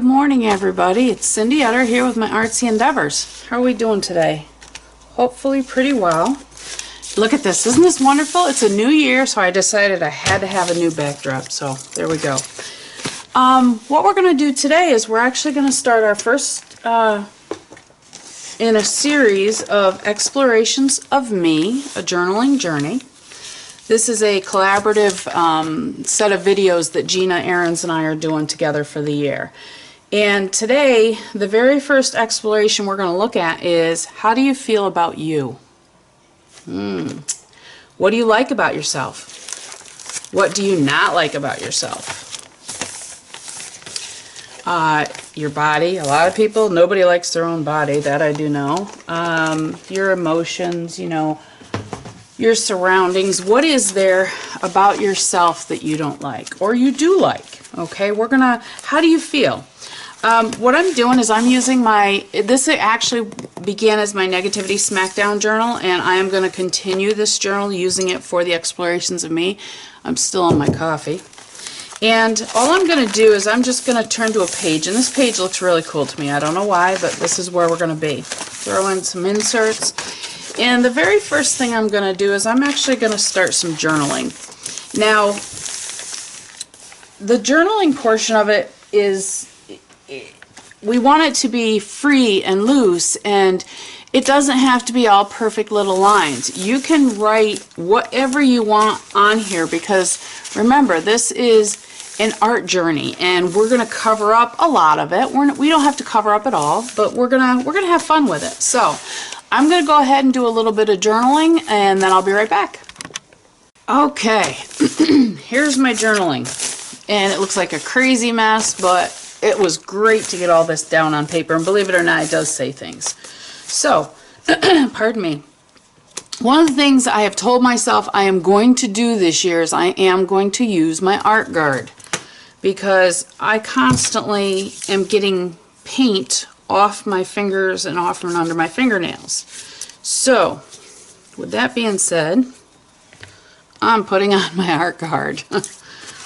morning, everybody. It's Cindy Utter here with my artsy endeavors. How are we doing today? Hopefully pretty well. Look at this. Isn't this wonderful? It's a new year, so I decided I had to have a new backdrop. So there we go. What we're going to do today is we're actually going to start our first in a series of explorations of me, a journaling journey. This is a collaborative set of videos that Gina, Ahrens, and I are doing together for the year. And today, the very first exploration we're going to look at is, how do you feel about you? What do you like about yourself? What do you not like about yourself? Your body. A lot of people, nobody likes their own body. That I do know. Your emotions, you know, your surroundings. What is there about yourself that you don't like or you do like? Okay, we're gonna, how do you feel? What I'm doing is I'm using this actually began as my Negativity Smackdown journal, and I am going to continue this journal using it for the explorations of me. I'm still on my coffee. And all I'm going to do is I'm just going to turn to a page, and this page looks really cool to me. I don't know why, but this is where we're going to be. Throw in some inserts. And the very first thing I'm going to do is I'm actually going to start some journaling. Now, the journaling portion of it is, we want it to be free and loose, and it doesn't have to be all perfect little lines. You can write whatever you want on here, because remember, this is an art journey, and we're going to cover up a lot of it. We don't have to cover up it all, but we're gonna have fun with it. So I'm going to go ahead and do a little bit of journaling, and then I'll be right back. Okay, here's my journaling, and it looks like a crazy mess, but it was great to get all this down on paper, and believe it or not, it does say things. So, pardon me. One of the things I have told myself I am going to do this year is I am going to use my art guard, because I constantly am getting paint off my fingers and off and under my fingernails. So, with that being said, I'm putting on my art guard.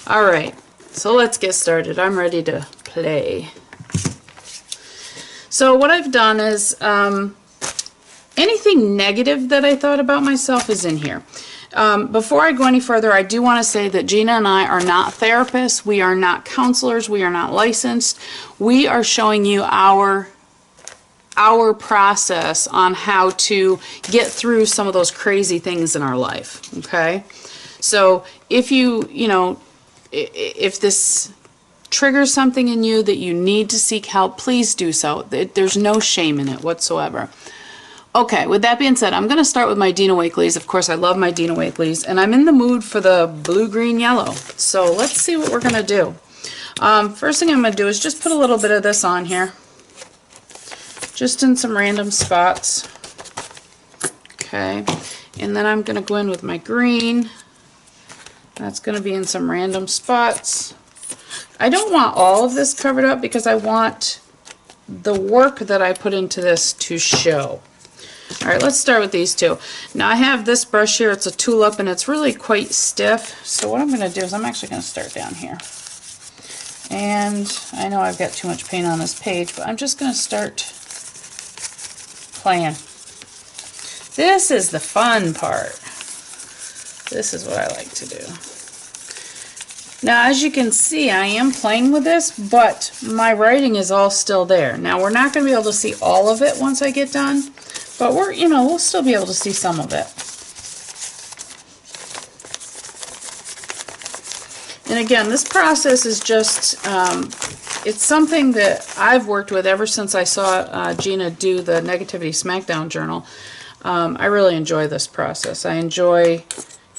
Alright, so let's get started. I'm ready to play. So what I've done is anything negative that I thought about myself is in here. Before I go any further, I do want to say that Gina and I are not therapists. We are not counselors. We are not licensed. We are showing you our process on how to get through some of those crazy things in our life. Okay? So if if this triggers something in you that you need to seek help, please do so. There's no shame in it whatsoever. Okay, with that being said, I'm going to start with my Dina Wakelys. Of course, I love my Dina Wakelys, and I'm in the mood for the blue, green, yellow. So let's see what we're going to do. First thing I'm going to do is just put a little bit of this on here, just in some random spots. Okay, and then I'm going to go in with my green. That's going to be in some random spots. I don't want all of this covered up because I want the work that I put into this to show. Alright, let's start with these two. Now I have this brush here, it's a tulip, and it's really quite stiff. So what I'm going to do is I'm actually going to start down here. And I know I've got too much paint on this page, but I'm just going to start playing. This is the fun part. This is what I like to do. Now, as you can see, I am playing with this, but my writing is all still there. Now, we're not going to be able to see all of it once I get done, but we'll still be able to see some of it. And again, this process is just, it's something that I've worked with ever since I saw Gina do the Negativity Smackdown journal. I really enjoy this process. I enjoy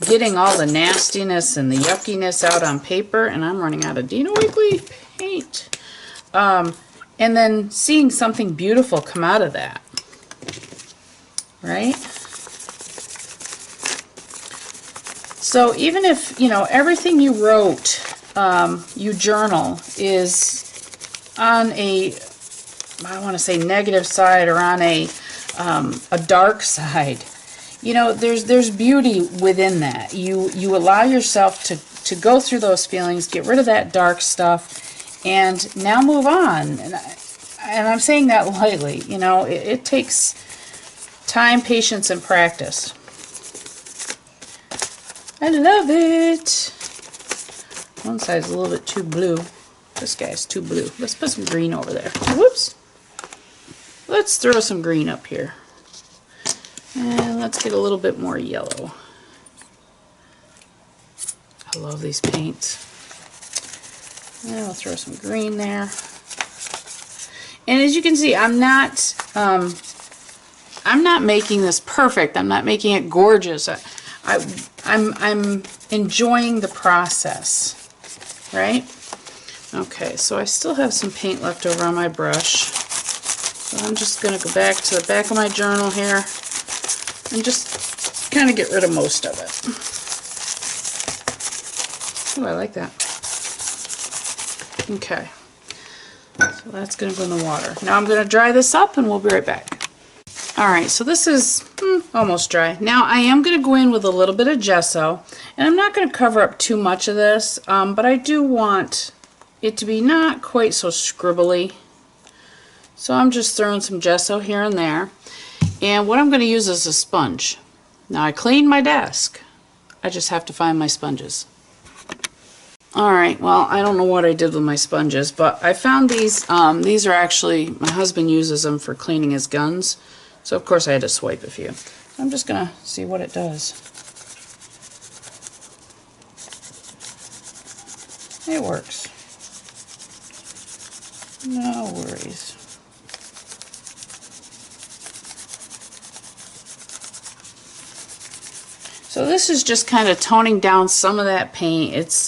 getting all the nastiness and the yuckiness out on paper, and I'm running out of Dina Wakelys paint. And then seeing something beautiful come out of that. Right? So even if, everything you wrote, you journal, is on a, I want to say negative side, or on a dark side, there's beauty within that. You allow yourself to go through those feelings, get rid of that dark stuff, and now move on. And I'm saying that lightly, you know, it takes time, patience, and practice. I love it. One side's a little bit too blue. This guy's too blue. Let's put some green over there. Whoops. Let's throw some green up here. And let's get a little bit more yellow. I love these paints. And we'll throw some green there. And as you can see, I'm not making this perfect. I'm not making it gorgeous. I'm enjoying the process, right? Okay, so I still have some paint left over on my brush. So I'm just going to go back to the back of my journal here and just kind of get rid of most of it. Oh, I like that. Okay, so that's going to go in the water. Now I'm going to dry this up and we'll be right back. Alright, so this is almost dry. Now I am going to go in with a little bit of gesso, and I'm not going to cover up too much of this, but I do want it to be not quite so scribbly. So I'm just throwing some gesso here and there. And what I'm going to use is a sponge. Now I cleaned my desk. I just have to find my sponges. Alright, well, I don't know what I did with my sponges, but I found these. These are actually, my husband uses them for cleaning his guns. So of course I had to swipe a few. I'm just going to see what it does. It works. No worries. So this is just kind of toning down some of that paint. It's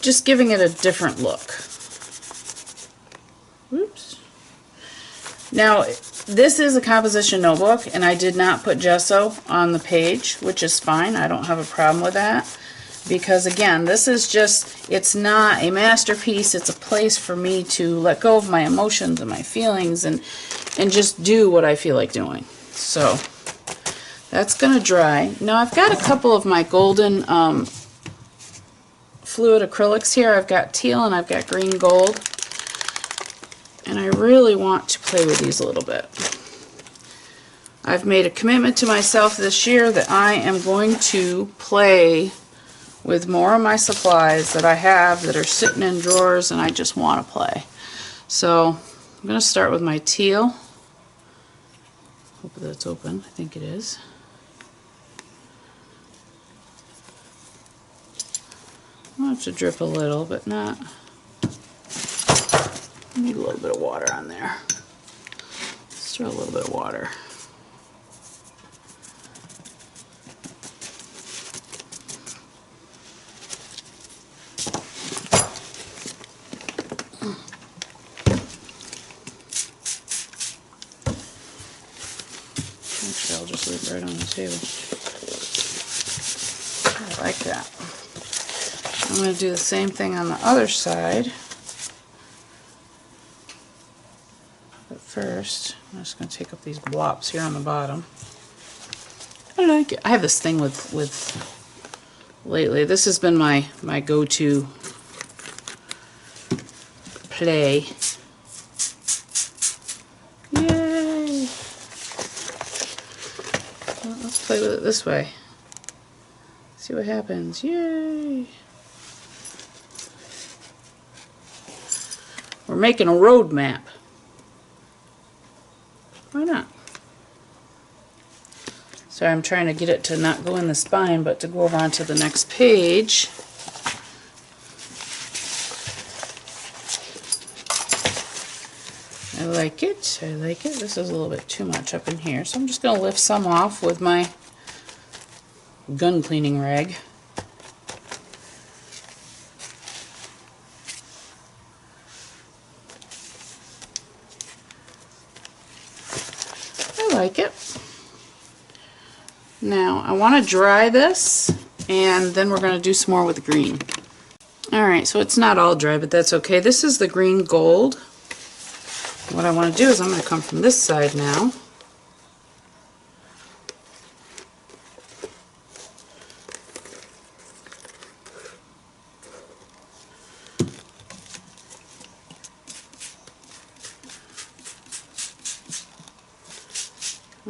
just giving it a different look. Oops. Now, this is a composition notebook, and I did not put gesso on the page, which is fine. I don't have a problem with that. Because again, this is just, it's not a masterpiece. It's a place for me to let go of my emotions and my feelings and just do what I feel like doing. So that's going to dry. Now I've got a couple of my golden fluid acrylics here. I've got teal and I've got green gold. And I really want to play with these a little bit. I've made a commitment to myself this year that I am going to play with more of my supplies that I have that are sitting in drawers and I just want to play. So I'm going to start with my teal. Hope that's open. I think it is. I have to drip a little, but not. Need a little bit of water on there. Let's throw a little bit of water. Actually, I'll just leave it right on the table. I like that. I'm going to do the same thing on the other side. But first, I'm just going to take up these blobs here on the bottom. I like it. I have this thing with lately. This has been my go-to play. Yay! Well, let's play with it this way. See what happens. Yay! We're making a road map. Why not? Sorry, I'm trying to get it to not go in the spine, but to go over onto the next page. I like it. I like it. This is a little bit too much up in here, so I'm just going to lift some off with my gun cleaning rag. I like it. Now I want to dry this, and then we're going to do some more with the green. Alright, so it's not all dry, but that's okay. This is the green gold. What I want to do is I'm going to come from this side now.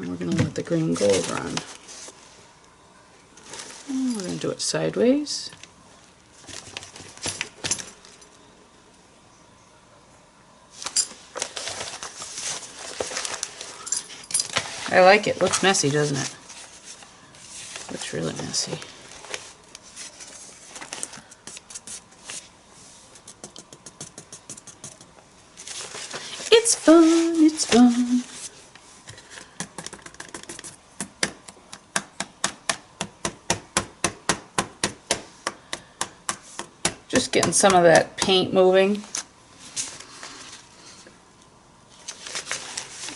And we're going to let the green gold run. And we're going to do it sideways. I like it. Looks messy, doesn't it? Looks really messy. It's fun, it's fun. Just getting some of that paint moving.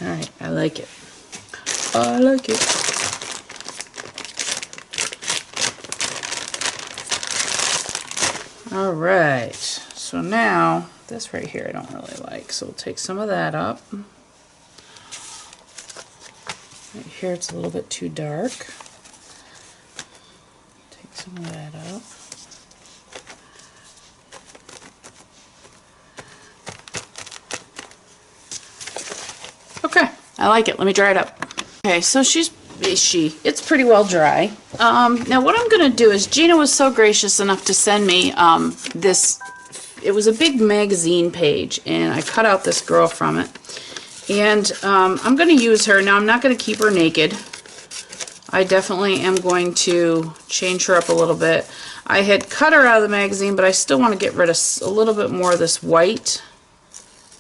Alright, I like it. I like it. Alright, so now this right here I don't really like, so we'll take some of that up. Right here it's a little bit too dark. Take some of that up. Okay, I like it. Let me dry it up. Okay, so it's pretty well dry. Now what I'm going to do is, Gina was so gracious enough to send me this. It was a big magazine page, and I cut out this girl from it. And I'm going to use her. Now I'm not going to keep her naked. I definitely am going to change her up a little bit. I had cut her out of the magazine, but I still want to get rid of a little bit more of this white.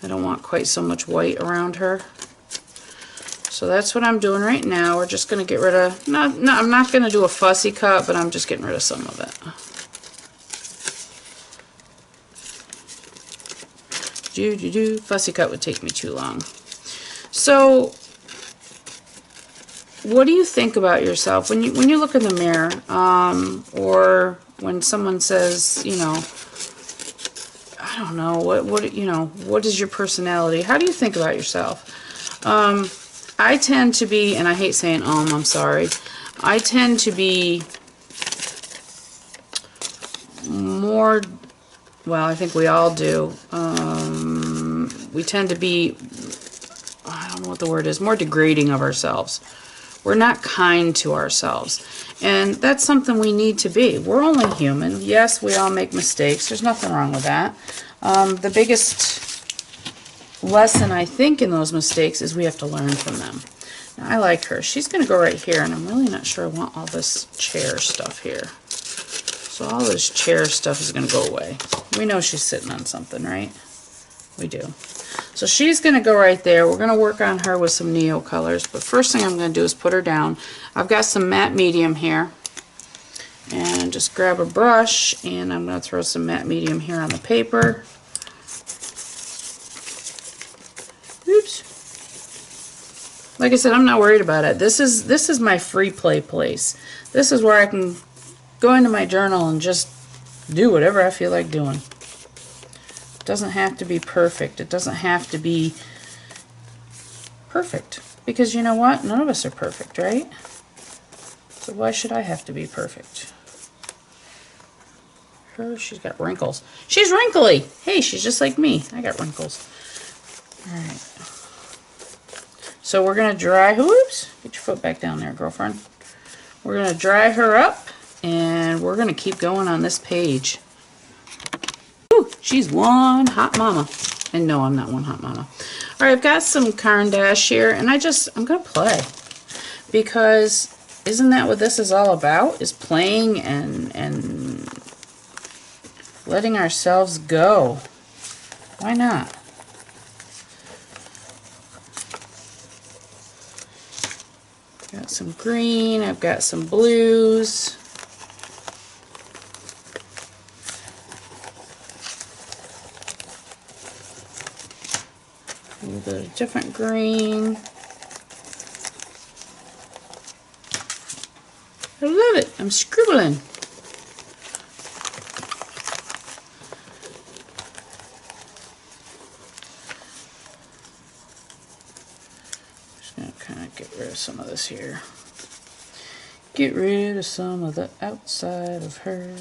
I don't want quite so much white around her. So that's what I'm doing right now. We're just going to get rid of, no, I'm not going to do a fussy cut, but I'm just getting rid of some of it. Fussy cut would take me too long. So, what do you think about yourself when you look in the mirror, or when someone says, you know, I don't know, what is your personality? How do you think about yourself? I tend to be, and I hate saying I'm sorry, I tend to be more, well, I think we all do, we tend to be, I don't know what the word is, more degrading of ourselves. We're not kind to ourselves. And that's something we need to be. We're only human. Yes, we all make mistakes. There's nothing wrong with that. The biggest lesson, I think, in those mistakes is we have to learn from them. Now, I like her. She's going to go right here, and I'm really not sure I want all this chair stuff here. So all this chair stuff is going to go away. We know she's sitting on something, right? We do. So she's going to go right there. We're going to work on her with some Neo colors, but first thing I'm going to do is put her down. I've got some matte medium here, and just grab a brush, and I'm going to throw some matte medium here on the paper. Oops. Like I said, I'm not worried about it. This is my free play place. This is where I can go into my journal and just do whatever I feel like doing. It doesn't have to be perfect. It doesn't have to be perfect. Because you know what? None of us are perfect, right? So why should I have to be perfect? Her, she's got wrinkles. She's wrinkly. Hey, she's just like me. I got wrinkles. Alright. So we're going to dry, whoops, get your foot back down there, girlfriend. We're going to dry her up, and we're going to keep going on this page. Ooh, she's one hot mama. And no, I'm not one hot mama. Alright, I've got some Caran d'Ache here, and I'm going to play. Because isn't that what this is all about? Is playing and letting ourselves go. Why not? Got some green, I've got some blues. A little bit of different green. I love it. I'm scribbling. Just going to kind of get rid of some of this here. Get rid of some of the outside of her.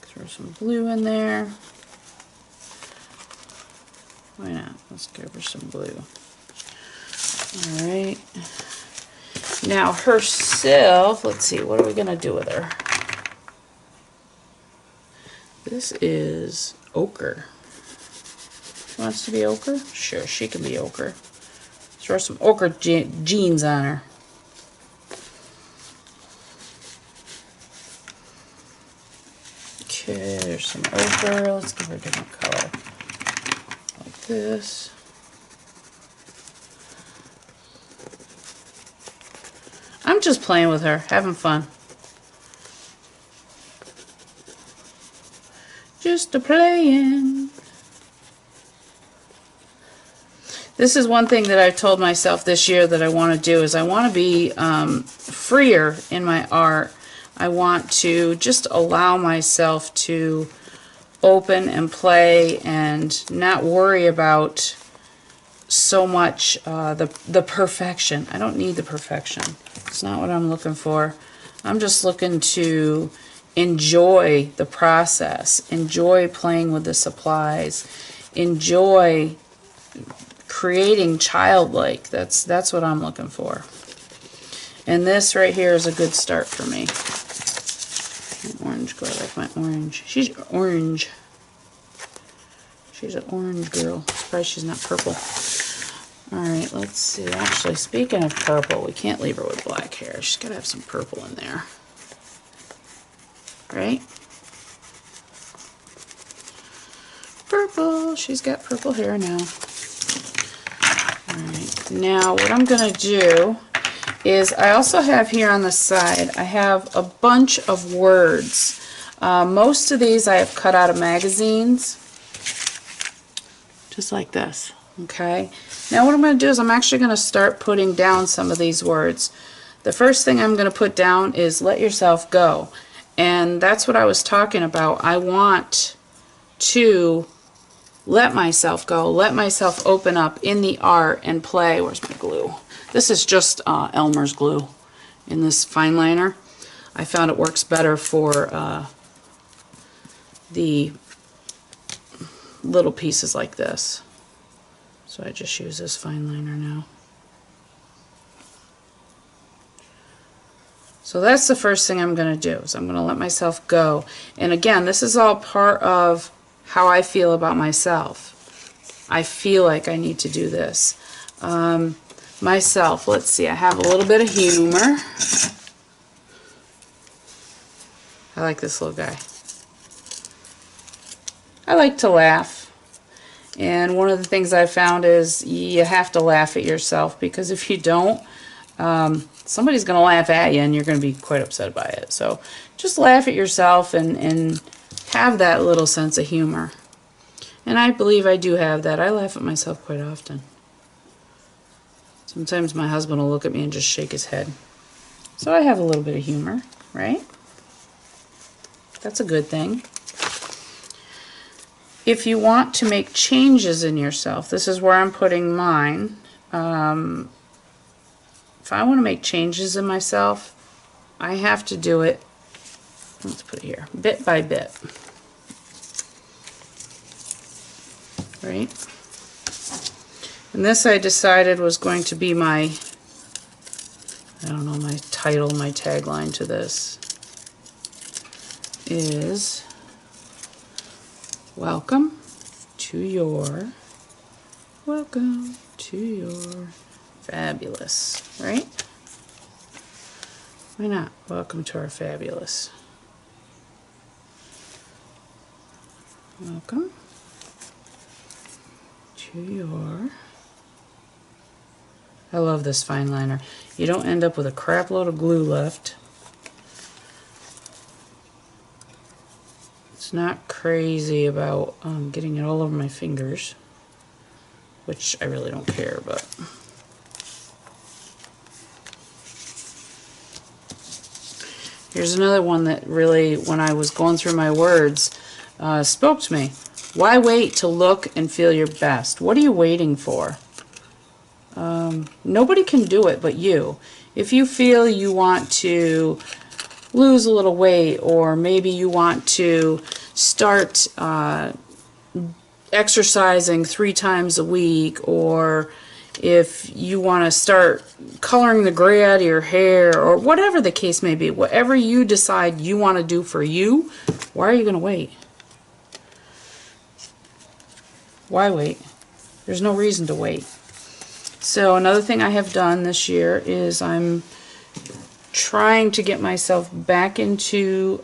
Throw some blue in there. Why not? Let's give her some blue. Alright. Now herself, let's see, what are we going to do with her? This is ochre. She wants to be ochre? Sure, she can be ochre. Throw some ochre jeans on her. Okay, there's some ochre. Let's give her a different color. Like this. I'm just playing with her, having fun. Just a playing. This is one thing that I've told myself this year that I want to do, is I want to be freer in my art. I want to just allow myself to open and play and not worry about so much the perfection. I don't need the perfection. It's not what I'm looking for. I'm just looking to enjoy the process, enjoy playing with the supplies, enjoy creating childlike. That's what I'm looking for. And this right here is a good start for me. Orange girl, I like my orange. She's orange. She's an orange girl. Surprised she's not purple. Alright, let's see. Actually, speaking of purple, we can't leave her with black hair. She's got to have some purple in there. Right? Purple. She's got purple hair now. Alright, now what I'm going to do is I also have here on the side, I have a bunch of words. Most of these I have cut out of magazines. Just like this. Okay? Now what I'm going to do is I'm actually going to start putting down some of these words. The first thing I'm going to put down is let yourself go. And that's what I was talking about. I want to let myself go, let myself open up in the art and play. Where's my glue? This is just Elmer's glue in this fine liner. I found it works better for the little pieces like this. So I just use this fine liner now. So that's the first thing I'm going to do, is I'm going to let myself go. And again, this is all part of how I feel about myself. I feel like I need to do this. Myself, let's see, I have a little bit of humor. I like this little guy. I like to laugh. And one of the things I found is you have to laugh at yourself, because if you don't, somebody's going to laugh at you and you're going to be quite upset by it. So just laugh at yourself and have that little sense of humor. And I believe I do have that. I laugh at myself quite often. Sometimes my husband will look at me and just shake his head. So I have a little bit of humor, right? That's a good thing. If you want to make changes in yourself, this is where I'm putting mine. If I want to make changes in myself, I have to do it, let's put it here, bit by bit. Right? And this I decided was going to be my, I don't know, my title, my tagline to this is welcome to your fabulous, right? Why not? Welcome to our fabulous. Welcome to your... I love this fine liner. You don't end up with a crap load of glue left. It's not crazy about getting it all over my fingers, which I really don't care, but here's another one that really, when I was going through my words, spoke to me. Why wait to look and feel your best? What are you waiting for? Nobody can do it but you. If you feel you want to lose a little weight, or maybe you want to start exercising 3 times a week, or if you want to start coloring the gray out of your hair, or whatever the case may be, whatever you decide you want to do for you, why are you going to wait? Why wait? There's no reason to wait. So another thing I have done this year is I'm trying to get myself back into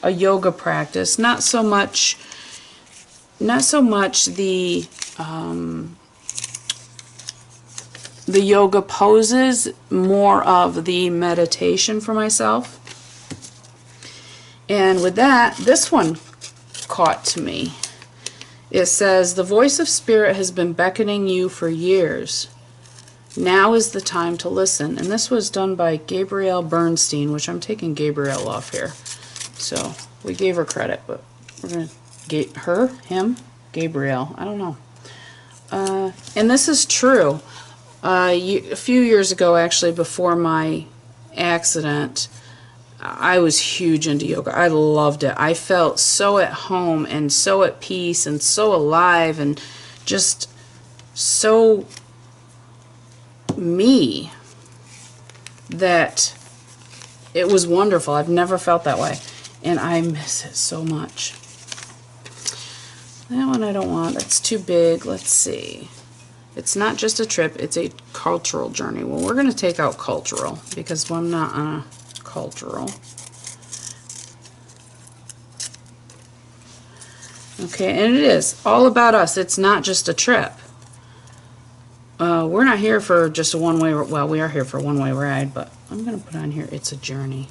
a yoga practice. Not so much the yoga poses, more of the meditation for myself. And with that, this one caught to me. It says, "The voice of spirit has been beckoning you for years. Now is the time to listen." And this was done by Gabrielle Bernstein, which I'm taking Gabrielle off here. So we gave her credit, but we're going to get her, him, Gabrielle. I don't know. And this is true. A few years ago, actually, before my accident, I was huge into yoga. I loved it. I felt so at home and so at peace and so alive and just so me that it was wonderful. I've never felt that way, and I miss it so much. That one I don't want. That's too big. Let's see. It's not just a trip, it's a cultural journey. Well, we're going to take out cultural because I'm not on a cultural. Okay, and it is all about us. It's not just a trip. We're not here for just a one-way, well, we are here for a one-way ride, but I'm going to put on here, it's a journey.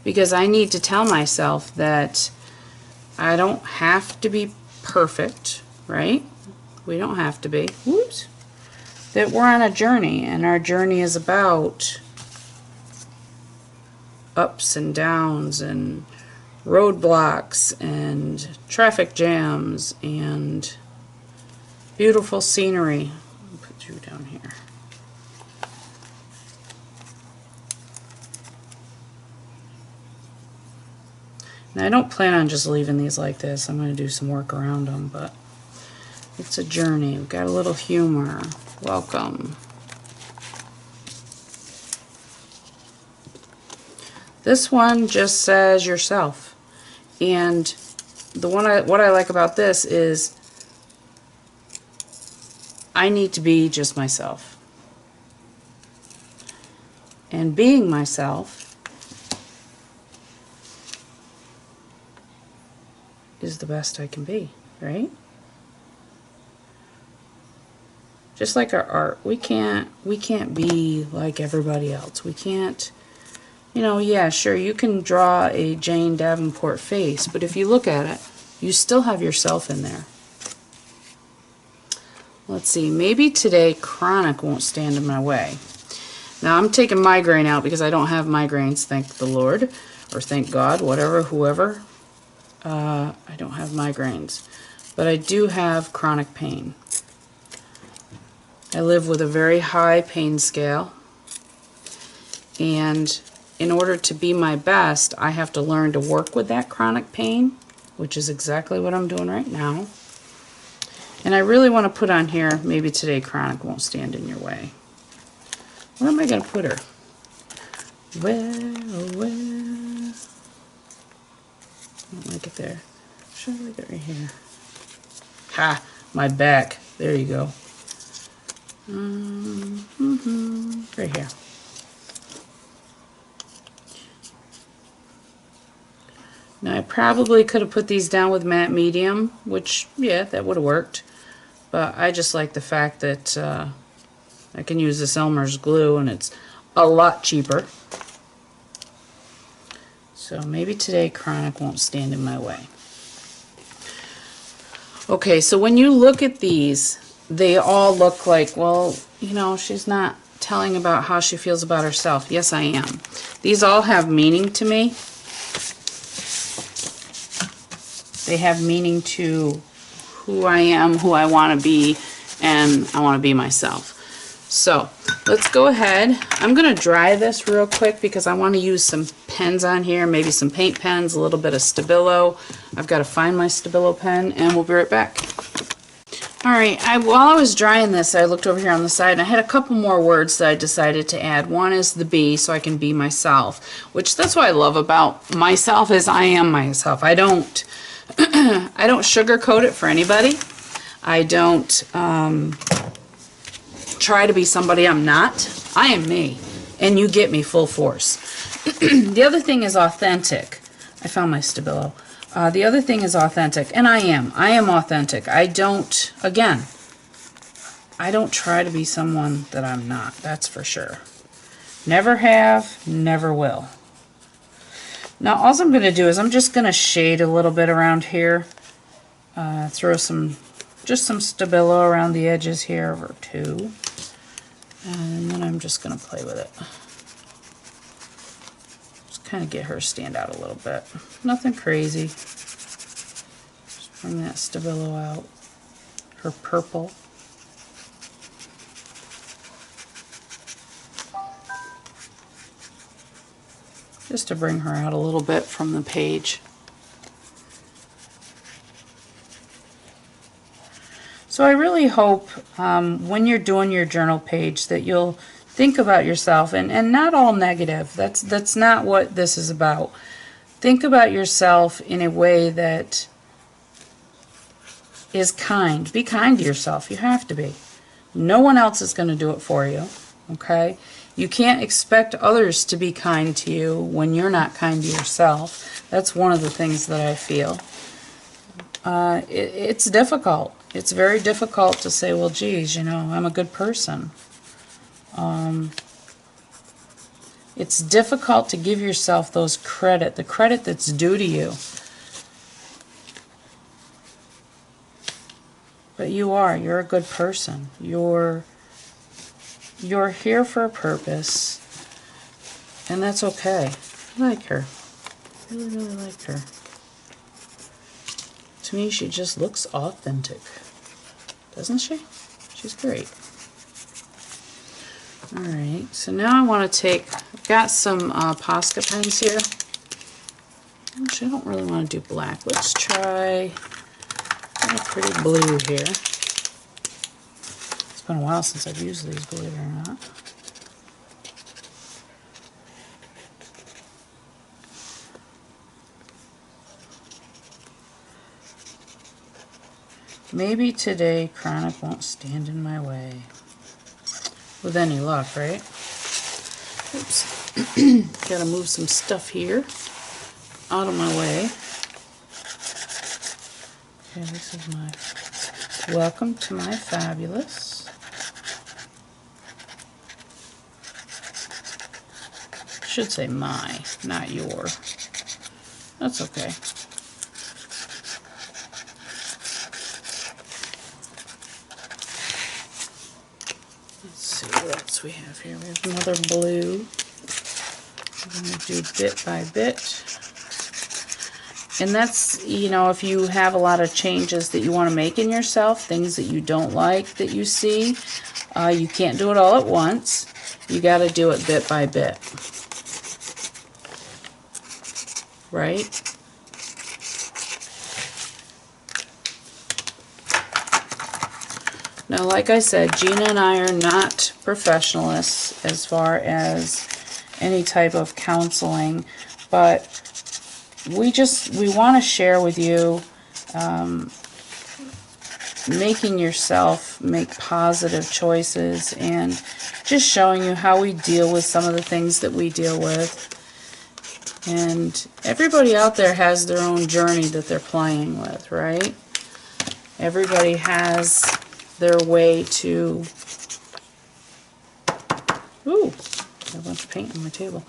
Because I need to tell myself that I don't have to be perfect, right? We don't have to be. Whoops. That we're on a journey, and our journey is about ups and downs and roadblocks and traffic jams and beautiful scenery. I'll put you down here. Now, I don't plan on just leaving these like this. I'm going to do some work around them, but it's a journey. We've got a little humor. Welcome. This one just says yourself. And what I like about this is I need to be just myself. And being myself is the best I can be, right? Just like our art, we can't be like everybody else. We can't, you know, yeah, sure, you can draw a Jane Davenport face, but if you look at it, you still have yourself in there. Let's see, maybe today chronic won't stand in my way. Now I'm taking migraine out because I don't have migraines, thank the Lord, or thank God, whatever, whoever. I don't have migraines, but I do have chronic pain. I live with a very high pain scale, and in order to be my best, I have to learn to work with that chronic pain, which is exactly what I'm doing right now. And I really want to put on here, maybe today chronic won't stand in your way. Where am I going to put her? Where? I don't like it there. Should I like it right here? Ha! My back. There you go. Right here. Now I probably could have put these down with matte medium, which, yeah, that would have worked. But I just like the fact that I can use this Elmer's glue and it's a lot cheaper. So maybe today chronic won't stand in my way. Okay, so when you look at these, they all look like, well, you know, she's not telling about how she feels about herself. Yes, I am. These all have meaning to me. They have meaning to who I am, who I want to be, and I want to be myself. So let's go ahead. I'm going to dry this real quick because I want to use some pens on here, maybe some paint pens, a little bit of Stabilo. I've got to find my Stabilo pen, and we'll be right back. Alright, while I was drying this, I looked over here on the side and I had a couple more words that I decided to add. One is the be, so I can be myself, which that's what I love about myself is I am myself. I don't I don't sugarcoat it for anybody. I don't try to be somebody I'm not. I am me, and you get me full force. The other thing is authentic. I found my Stabilo. The other thing is authentic, and I am authentic. I don't, again, I don't try to be someone that I'm not, that's for sure. Never have, never will. Now, all I'm going to do is I'm just going to shade a little bit around here. Throw just some Stabilo around the edges here, or two. And then I'm just going to play with it. Kind of get her stand out a little bit. Nothing crazy. Just bring that Stabilo out. Her purple. Just to bring her out a little bit from the page. So I really hope when you're doing your journal page that you'll think about yourself, and not all negative. That's not what this is about. Think about yourself in a way that is kind. Be kind to yourself. You have to be. No one else is going to do it for you, okay? You can't expect others to be kind to you when you're not kind to yourself. That's one of the things that I feel. It's difficult. It's very difficult to say, well, geez, you know, I'm a good person. It's difficult to give yourself the credit that's due to you. But you're a good person. You're here for a purpose, and that's okay. I like her. I really, really like her. To me, she just looks authentic. Doesn't she? She's great. Alright, so now I want to take, I've got some Posca pens here. Actually, I don't really want to do black. Let's try a pretty blue here. It's been a while since I've used these, believe it or not. Maybe today Chronic won't stand in my way. With any luck, right? Oops. Gotta move some stuff here out of my way. Okay, this is my Welcome to My Fabulous. Should say my, not your. That's okay. What else we have here? We have another blue. We're going to do bit by bit. And that's, you know, if you have a lot of changes that you want to make in yourself, things that you don't like that you see, you can't do it all at once. You got to do it bit by bit. Right? Now, like I said, Gina and I are not professionalists as far as any type of counseling, but we want to share with you making yourself make positive choices and just showing you how we deal with some of the things that we deal with. And everybody out there has their own journey that they're playing with, right? Everybody has their way to... Ooh, got a bunch of paint on my table.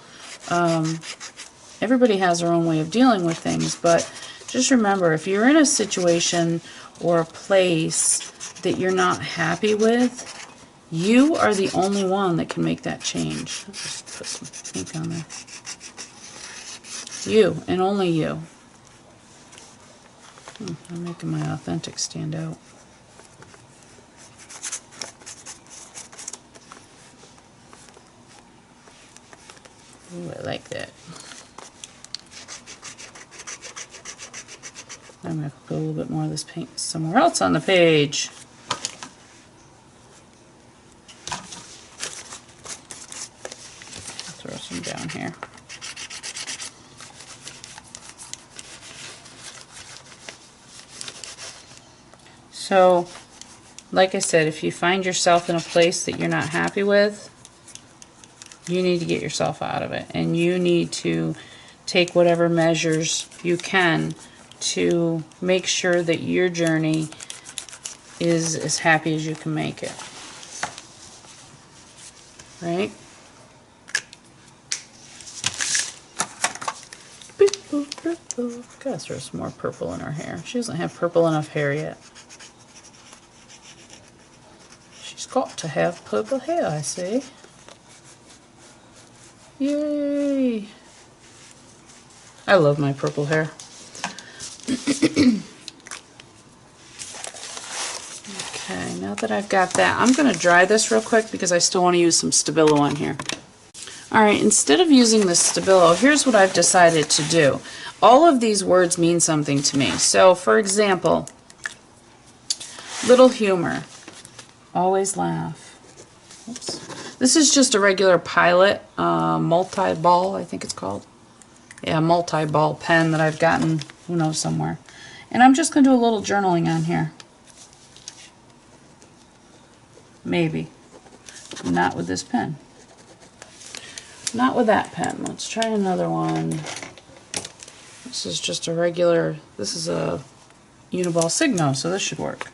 Everybody has their own way of dealing with things, but just remember, if you're in a situation or a place that you're not happy with, you are the only one that can make that change. Let's just put some ink on there. You, and only you. I'm making my authentic stand out. Ooh, I like that. I'm going to go a little bit more of this paint somewhere else on the page. here. So, like I said, if you find yourself in a place that you're not happy with, you need to get yourself out of it. And you need to take whatever measures you can to make sure that your journey is as happy as you can make it. Right? Gotta throw some more purple in her hair. She doesn't have purple enough hair yet. She's got to have purple hair, I say. Yay! I love my purple hair. Okay, now that I've got that, I'm going to dry this real quick because I still want to use some Stabilo on here. Alright, instead of using the Stabilo, here's what I've decided to do. All of these words mean something to me. So, for example, little humor. Always laugh. Oops. This is just a regular Pilot multi-ball, I think it's called. Yeah, multi-ball pen that I've gotten, who knows, somewhere. And I'm just going to do a little journaling on here. Maybe. Not with this pen. Not with that pen. Let's try another one. This is just a regular, this is a Uniball Signo, so this should work.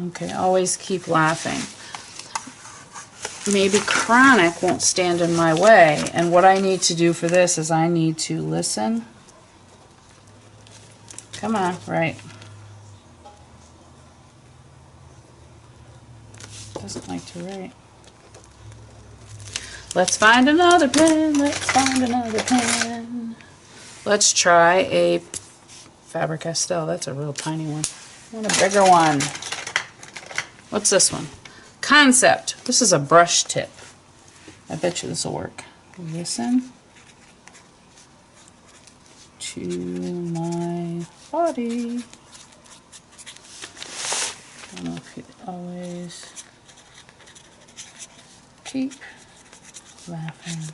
Okay, always keep laughing. Maybe chronic won't stand in my way, and what I need to do for this is I need to listen. Come on, right. Doesn't like to write. Let's find another pen, let's find another pen. Let's try a Faber-Castell. That's a real tiny one. I want a bigger one. What's this one? Concept. This is a brush tip. I bet you this will work. Listen to my body. I don't know if you always keep laughing.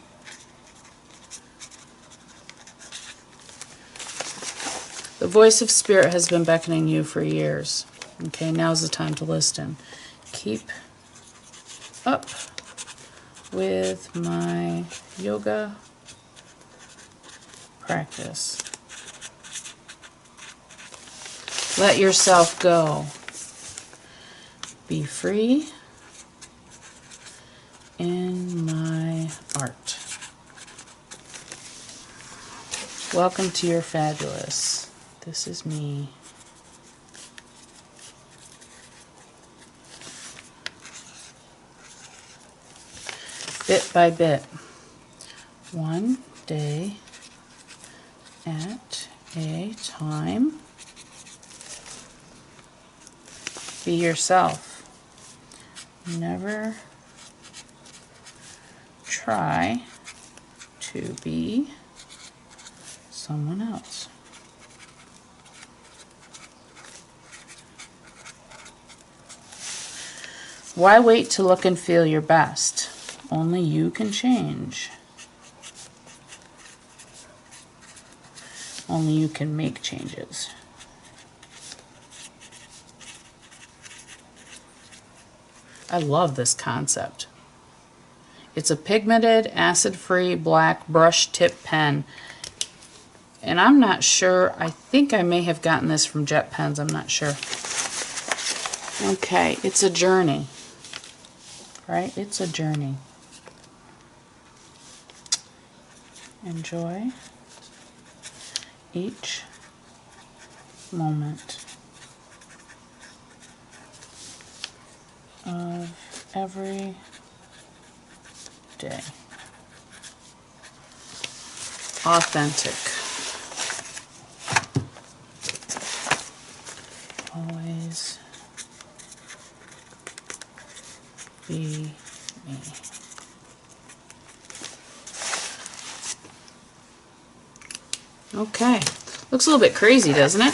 The voice of spirit has been beckoning you for years. Okay, now's the time to listen. Keep up with my yoga practice. Let yourself go. Be free in my art. Welcome to your fabulous. This is me. Bit by bit, one day at a time. Be yourself. Never try to be someone else. Why wait to look and feel your best? Only you can change. Only you can make changes. I love this concept. It's a pigmented, acid-free black brush tip pen. And I'm not sure, I think I may have gotten this from Jet Pens, I'm not sure. Okay, it's a journey. Right? It's a journey. Enjoy each moment of every day. Authentic. Always be me. Okay. Looks a little bit crazy, doesn't it?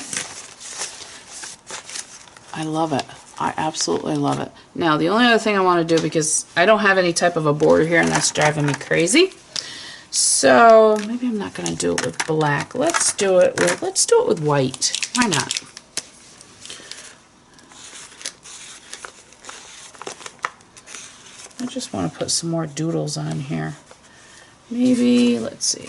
I love it. I absolutely love it. Now, the only other thing I want to do, because I don't have any type of a border here, and that's driving me crazy. So maybe I'm not going to do it with black. Let's do it with white. Why not? I just want to put some more doodles on here. Maybe, let's see.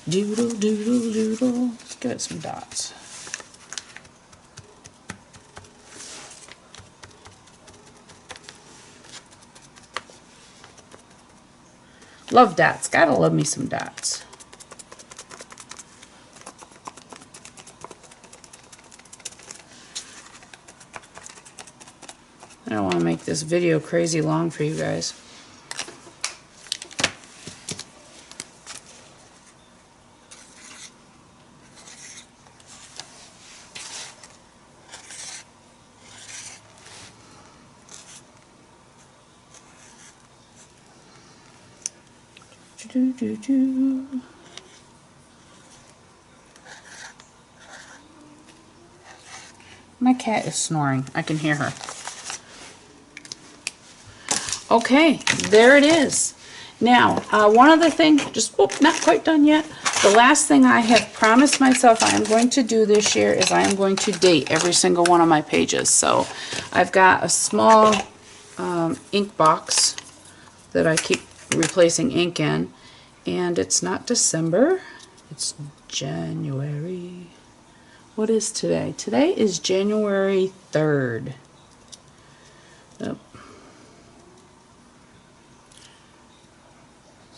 Doodle, doodle, doodle. Let's give it some dots. Love dots. Gotta love me some dots. I don't want to make this video crazy long for you guys. My cat is snoring. I can hear her. Okay, there it is. Now, one other thing, just not quite done yet. The last thing I have promised myself I am going to do this year is I am going to date every single one of my pages. So I've got a small ink box that I keep replacing ink in, and it's not December, it's January. What is today? Today is January 3rd. Oh.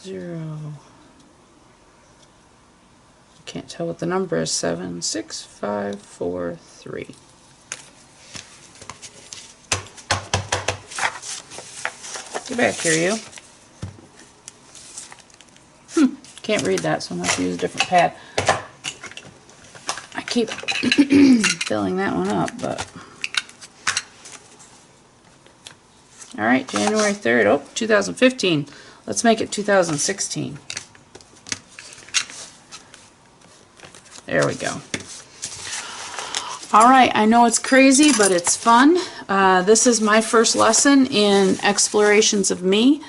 0. Can't tell what the number is. 7, 6, 5, 4, 3. Get back here, you. Can't read that, so I'm going to have to use a different pad. I keep filling that one up, but... Alright, January 3rd. Oh, 2015. Let's make it 2016. There we go. Alright, I know it's crazy, but it's fun. This is my first lesson in explorations of me.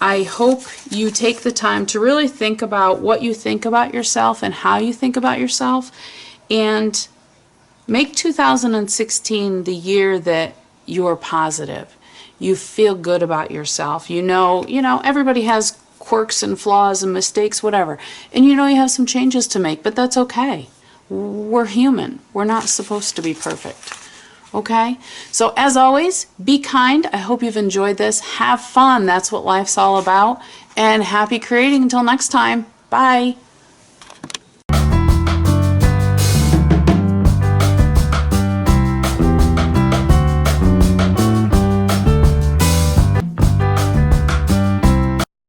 I hope you take the time to really think about what you think about yourself and how you think about yourself, and make 2016 the year that you're positive. You feel good about yourself. You know, everybody has quirks and flaws and mistakes, whatever. And you know you have some changes to make, but that's okay. We're human. We're not supposed to be perfect. Okay? So as always, be kind. I hope you've enjoyed this. Have fun. That's what life's all about. And happy creating until next time. Bye.